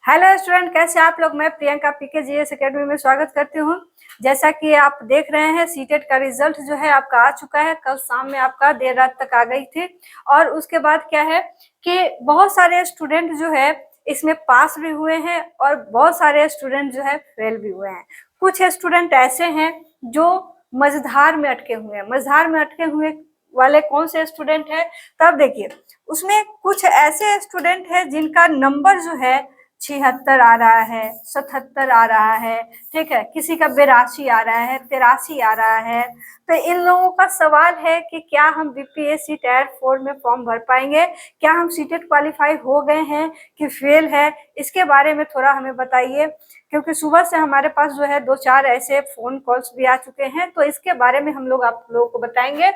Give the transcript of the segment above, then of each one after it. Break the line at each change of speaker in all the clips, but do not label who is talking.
Hello student, कैसे आप लोग। मैं प्रियंका पीके जीएस एकेडमी में स्वागत करती हूँ। जैसा कि आप देख रहे हैं, सीटेट का रिजल्ट जो है आपका आ चुका है। कल शाम में आपका देर रात तक आ गई थी। और उसके बाद क्या है कि बहुत सारे स्टूडेंट जो है इसमें पास भी हुए हैं और बहुत सारे स्टूडेंट जो है फेल भी हुए हैं। कुछ स्टूडेंट ऐसे हैं जो मझधार में अटके हुए हैं। मझधार में अटके हुए वाले कौन से स्टूडेंट है, तब देखिए उसमें कुछ ऐसे स्टूडेंट है जिनका नंबर जो है 76 आ रहा है, 77 आ रहा है, ठीक है। किसी का 82 आ रहा है, 83 आ रहा है। तो इन लोगों का सवाल है कि क्या हम बीपीएससी टायर 4 में फॉर्म भर पाएंगे, क्या हम सीटेट क्वालिफाई हो गए हैं कि फेल है, इसके बारे में थोड़ा हमें बताइए। क्योंकि सुबह से हमारे पास जो है 2-4 ऐसे फोन कॉल्स भी आ चुके हैं, तो इसके बारे में हम लोग आप लोगों को बताएंगे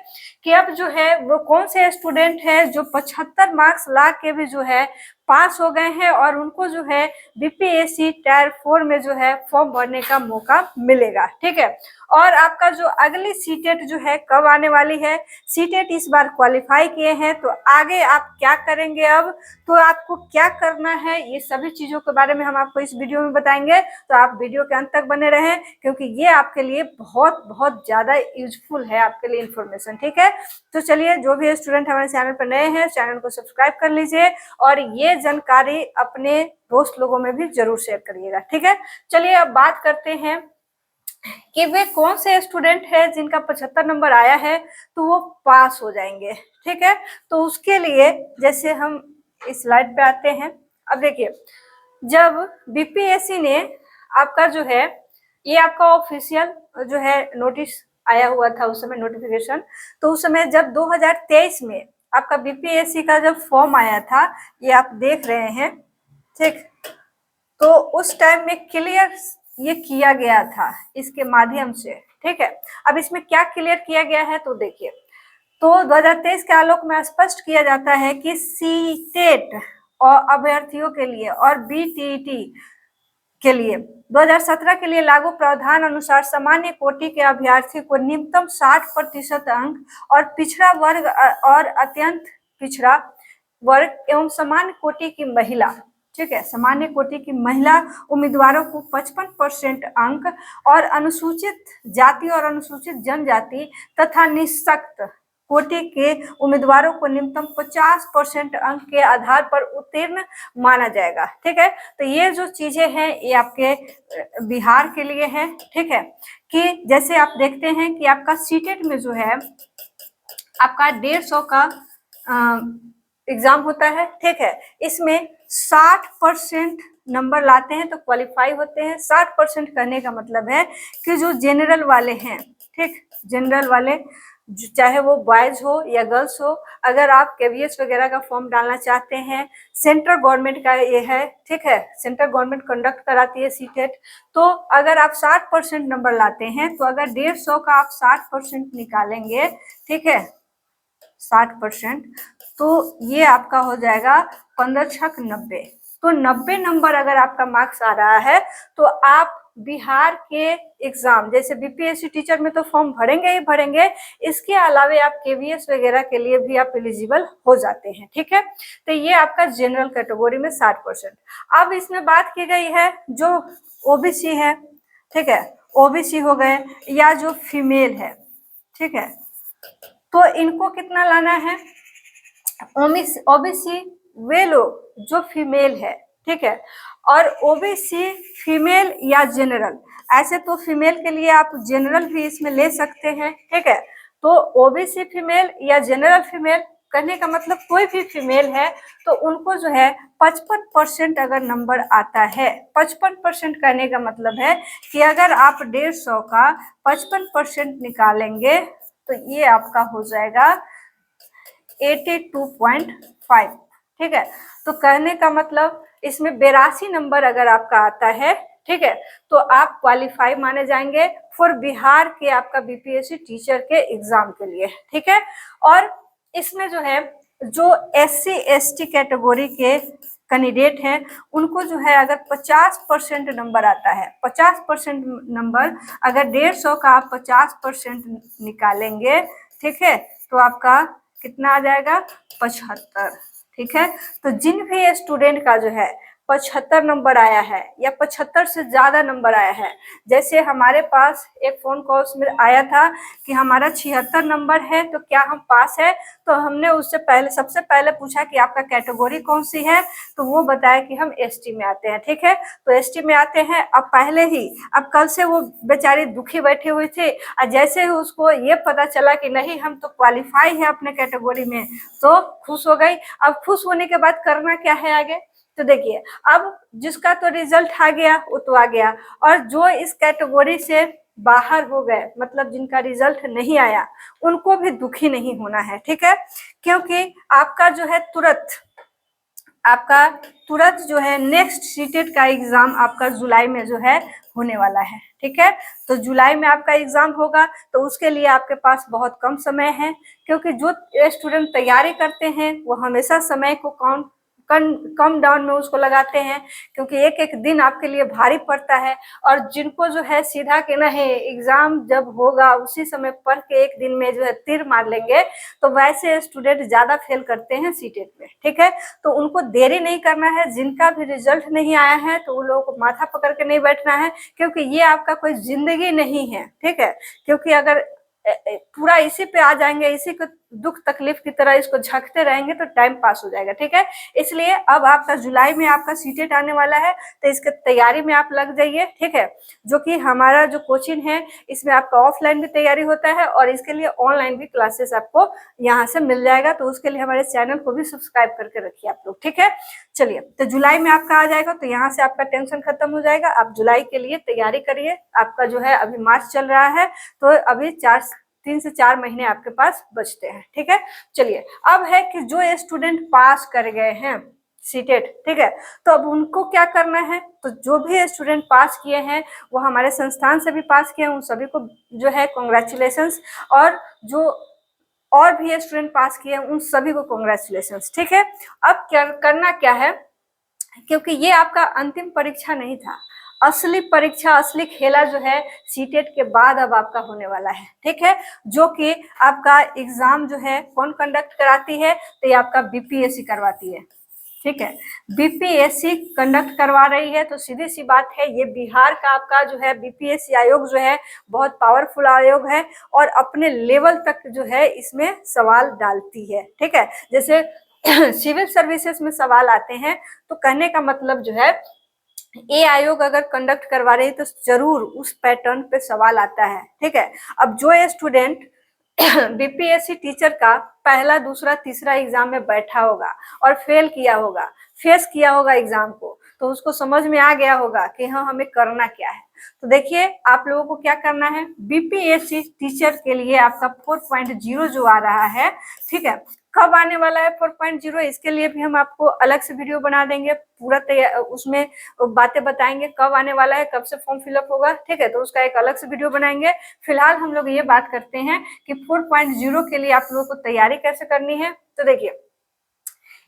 कि अब जो है वो कौन से स्टूडेंट है जो 75 मार्क्स ला के भी जो है पास हो गए हैं और उनको जो है बीपीएससी टायर 4 में जो है फॉर्म भरने का मौका मिलेगा, ठीक है। और आपका जो अगली सीटेट जो है कब आने वाली है, सीटेट इस बार क्वालिफाई किए हैं तो आगे आप क्या करेंगे, अब तो आपको क्या करना है, ये सभी चीजों के बारे में हम आपको इस वीडियो में बताएंगे। तो आप वीडियो के अंत तक बने रहें, क्योंकि ये आपके लिए बहुत बहुत ज्यादा यूजफुल है, आपके लिए इन्फॉर्मेशन, ठीक है। तो चलिए, जो भी स्टूडेंट हमारे चैनल पर नए हैं, चैनल को सब्सक्राइब कर लीजिए और ये जानकारी अपने दोस्त लोगों में भी जरूर शेयर करिएगा, ठीक है। चलिए अब बात करते हैं कि वे कौन से स्टूडेंट है जिनका 75 नंबर आया है तो वो पास हो जाएंगे, ठीक है। तो उसके लिए जैसे हम इस स्लाइड पे आते हैं। अब देखिए, जब बीपीएससी ने आपका जो है ये आपका ऑफिशियल जो है नोटिस आया हुआ था उस समय, नोटिफिकेशन। तो उस समय जब 2023 में आपका बीपीएससी का जब फॉर्म आया था, ये आप देख रहे हैं, ठीक। तो उस टाइम में क्लियर ये किया गया था इसके माध्यम से, ठीक है। अब इसमें क्या क्लियर किया गया है तो देखिए, तो 2023 के आलोक में स्पष्ट किया जाता है कि सीटेट और अभ्यर्थियों के लिए और बीटीटी के लिए 2017 के लिए लागू प्रावधान अनुसार सामान्य कोटि के अभ्यर्थी को न्यूनतम 60% अंक और पिछड़ा वर्ग और अत्यंत पिछड़ा वर्ग एवं सामान्य कोटि की महिला, ठीक है, सामान्य कोटि की महिला उम्मीदवारों को 55% अंक और अनुसूचित जाति और अनुसूचित जनजाति तथा निःशक्त कोटि के उम्मीदवारों को न्यूनतम 50% अंक के आधार पर उत्तीर्ण माना जाएगा, ठीक है। तो ये जो चीजें हैं ये आपके बिहार के लिए है, ठीक है। कि जैसे आप देखते हैं कि आपका सीटेट में जो है आपका 150 का एग्जाम होता है, ठीक है। इसमें 60% नंबर लाते हैं तो क्वालिफाई होते हैं। 60% करने का मतलब है कि जो जनरल वाले हैं, ठीक, जनरल वाले चाहे वो बॉयज हो या गर्ल्स हो, अगर आप केवीएस वगैरह का फॉर्म डालना चाहते हैं, सेंट्रल गवर्नमेंट का ये है, ठीक है, सेंट्रल गवर्नमेंट कंडक्ट कराती है सीटेट। तो अगर आप 60% नंबर लाते हैं तो अगर 150 का आप 60% निकालेंगे, ठीक है, 60%, तो ये आपका हो जाएगा 15×6=90। तो 90 नंबर अगर आपका मार्क्स आ रहा है तो आप बिहार के एग्जाम जैसे बीपीएससी टीचर में तो फॉर्म भरेंगे ही भरेंगे, इसके अलावे आप केवीएस वगैरह के लिए भी आप एलिजिबल हो जाते हैं, ठीक है। तो ये आपका जनरल कैटेगरी में 60%। अब इसमें बात की गई है जो ओबीसी है, ठीक है, ओबीसी हो गए या जो फीमेल है, ठीक है, तो इनको कितना लाना है। ओबीसी वे लोग जो फीमेल है, ठीक है, और ओबीसी फीमेल या जनरल, ऐसे तो फीमेल के लिए आप जनरल भी इसमें ले सकते हैं, ठीक है। तो ओबीसी फीमेल या जनरल फीमेल करने का मतलब कोई भी फीमेल है तो उनको जो है 55% अगर नंबर आता है, 55% करने का मतलब है कि अगर आप 150 का 55% निकालेंगे तो ये आपका हो जाएगा 82.5, ठीक है। तो कहने का मतलब इसमें 82 नंबर अगर आपका आता है, ठीक है, तो आप क्वालिफाई माने जाएंगे फॉर बिहार के आपका बीपीएससी टीचर के एग्जाम के लिए, ठीक है। और इसमें जो है जो एससी एसटी कैटेगरी के कैंडिडेट हैं उनको जो है अगर 50% नंबर आता है, 50% नंबर अगर 150 का आप 50% निकालेंगे, ठीक है, तो आपका कितना आ जाएगा 75, ठीक है। तो जिन भी स्टूडेंट का जो है 75 नंबर आया है या 75 से ज्यादा नंबर आया है, जैसे हमारे पास एक फोन कॉल में आया था कि हमारा 76 नंबर है तो क्या हम पास है, तो हमने उससे पहले सबसे पहले पूछा कि आपका कैटेगरी कौन सी है, तो वो बताया कि हम एसटी में आते हैं। ठीक है, तो एसटी में आते हैं। अब पहले ही, अब कल से वो बेचारी दुखी बैठे हुए थे, और जैसे ही उसको ये पता चला कि नहीं हम तो क्वालिफाई है अपने कैटेगरी में, तो खुश हो गई। अब खुश होने के बाद करना क्या है आगे, तो देखिए अब जिसका तो रिजल्ट आ गया वो तो आ गया, और जो इस कैटेगरी से बाहर हो गए, मतलब जिनका रिजल्ट नहीं आया, उनको भी दुखी नहीं होना है। ठीक है, क्योंकि आपका जो है तुरंत जो है नेक्स्ट सीटेट का एग्जाम आपका जुलाई में जो है होने वाला है। ठीक है, तो जुलाई में आपका एग्जाम होगा, तो उसके लिए आपके पास बहुत कम समय है, क्योंकि जो स्टूडेंट तैयारी करते हैं वो हमेशा समय को कम डाउन में उसको लगाते हैं, क्योंकि एक एक दिन आपके लिए भारी पड़ता है। और जिनको जो है सीधा कहना है एग्जाम जब होगा उसी समय पढ़ के एक दिन में जो है तीर मार लेंगे, तो वैसे स्टूडेंट ज्यादा फेल करते हैं सीटेट में। ठीक है, तो उनको देरी नहीं करना है, जिनका भी रिजल्ट नहीं आया है तो उन लोगों को माथा पकड़ के नहीं बैठना है, क्योंकि ये आपका कोई जिंदगी नहीं है। ठीक है, क्योंकि अगर पूरा इसी पे आ जाएंगे, इसी को दुख तकलीफ की तरह इसको झकते रहेंगे तो टाइम पास हो जाएगा। ठीक है, इसलिए अब आपका जुलाई में आपका सीटेट आने वाला है, तो इसके तैयारी में आप लग जाइए। ठीक है, जो कि हमारा जो कोचिंग है इसमें आपका ऑफलाइन भी तैयारी होता है और इसके लिए ऑनलाइन भी क्लासेस आपको यहाँ से मिल जाएगा, तो उसके लिए हमारे चैनल को भी सब्सक्राइब करके रखिए आप लोग। ठीक है, चलिए, तो जुलाई में आपका आ जाएगा, तो यहाँ से आपका टेंशन खत्म हो जाएगा। आप जुलाई के लिए तैयारी करिए। आपका जो है अभी मार्च चल रहा है, तो अभी 3 से 4 महीने आपके पास बचते हैं। ठीक है, चलिए, अब है कि जो स्टूडेंट पास कर गए हैं सीटेट, ठीक है, तो अब उनको क्या करना है, तो जो भी स्टूडेंट पास किए हैं वो हमारे संस्थान से भी पास किए हैं, उन सभी को जो है कॉन्ग्रेचुलेशंस, और जो और भी स्टूडेंट पास किए हैं उन सभी को कॉन्ग्रेचुलेशंस। ठीक है, अब क्या करना क्या है, क्योंकि ये आपका अंतिम परीक्षा नहीं था, असली परीक्षा, असली खेला जो है सीटेट के बाद अब आपका होने वाला है। ठीक है, जो कि आपका एग्जाम जो है कौन कंडक्ट कराती है, तो ये आपका बीपीएससी करवाती है। ठीक है, बीपीएससी कंडक्ट करवा रही है, तो सीधी सी बात है ये बिहार का आपका जो है बीपीएससी आयोग जो है बहुत पावरफुल आयोग है, और अपने लेवल तक जो है इसमें सवाल डालती है। ठीक है, जैसे सिविल सर्विसेज में सवाल आते हैं, तो कहने का मतलब जो है ये आयोग अगर कंडक्ट करवा रही है तो जरूर उस पैटर्न पे सवाल आता है। ठीक है, अब जो स्टूडेंट बीपीएससी टीचर का पहला, दूसरा, तीसरा एग्जाम में बैठा होगा और फेस किया होगा एग्जाम को, तो उसको समझ में आ गया होगा कि हाँ हमें करना क्या है। तो देखिए आप लोगों को क्या करना है, बीपीएससी टीचर के लिए आपका 4.0 जो आ रहा है, ठीक है, कब आने वाला है 4.0, इसके लिए भी हम आपको अलग से वीडियो बना देंगे, पूरा उसमें बातें बताएंगे कब आने वाला है, कब से फॉर्म फिलअप होगा। ठीक है, तो उसका एक अलग से वीडियो बनाएंगे। फिलहाल हम लोग ये बात करते हैं कि 4.0 के लिए आप लोगों को तैयारी कैसे करनी है। तो देखिए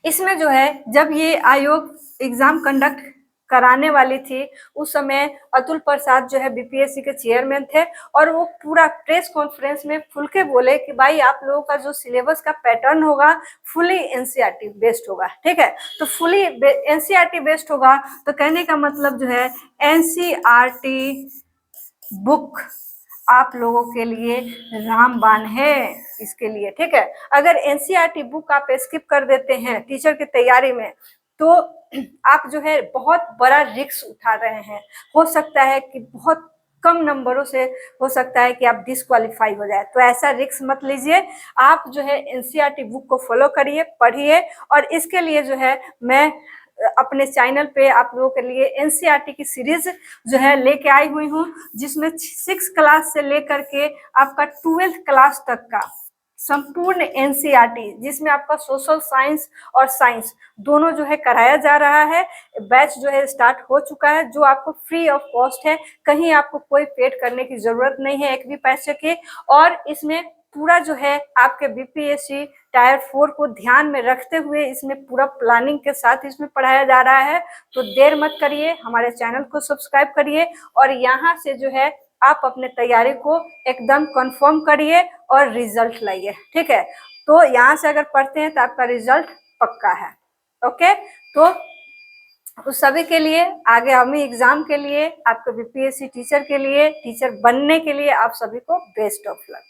इसमें जो है जब ये आयोग एग्जाम कंडक्ट कराने वाली थी उस समय अतुल प्रसाद जो है बीपीएससी के चेयरमैन थे, और वो पूरा प्रेस कॉन्फ्रेंस में खुल के बोले कि भाई आप लोगों का जो सिलेबस का पैटर्न होगा फुली एनसीईआरटी बेस्ड होगा। ठीक है, तो फुली एनसीईआरटी बेस्ड होगा, तो कहने का मतलब जो है एनसीईआरटी बुक आप लोगों के लिए रामबाण है इसके लिए। ठीक है, अगर एनसीईआरटी बुक आप स्किप कर देते हैं टीचर की तैयारी में, तो आप जो है बहुत बड़ा रिस्क उठा रहे हैं। हो सकता है कि बहुत कम नंबरों से हो सकता है कि आप डिस्क्वालीफाई हो जाए, तो ऐसा रिस्क मत लीजिए। आप जो है एनसीईआरटी बुक को फॉलो करिए, पढ़िए, और इसके लिए जो है मैं अपने चैनल पे आप लोगों के लिए एनसीईआरटी की सीरीज जो है लेके आई हुई हूँ, जिसमें 6 क्लास से लेकर के आपका 12th क्लास तक का संपूर्ण एनसीईआरटी, जिसमें आपका सोशल साइंस और साइंस दोनों जो है कराया जा रहा है। बैच जो है स्टार्ट हो चुका है, जो आपको फ्री ऑफ कॉस्ट है, कहीं आपको कोई पेड करने की जरूरत नहीं है एक भी पैसे की। और इसमें पूरा जो है आपके बीपीएससी टायर 4 को ध्यान में रखते हुए इसमें पूरा प्लानिंग के साथ इसमें पढ़ाया जा रहा है। तो देर मत करिए, हमारे चैनल को सब्सक्राइब करिए, और यहाँ से जो है आप अपने तैयारी को एकदम कंफर्म करिए और रिजल्ट लाइए। ठीक है, तो यहाँ से अगर पढ़ते हैं तो आपका रिजल्ट पक्का है। ओके, तो उस सभी के लिए, आगे आर्मी एग्जाम के लिए, आपके बीपीएससी टीचर के लिए, टीचर बनने के लिए आप सभी को बेस्ट ऑफ लक।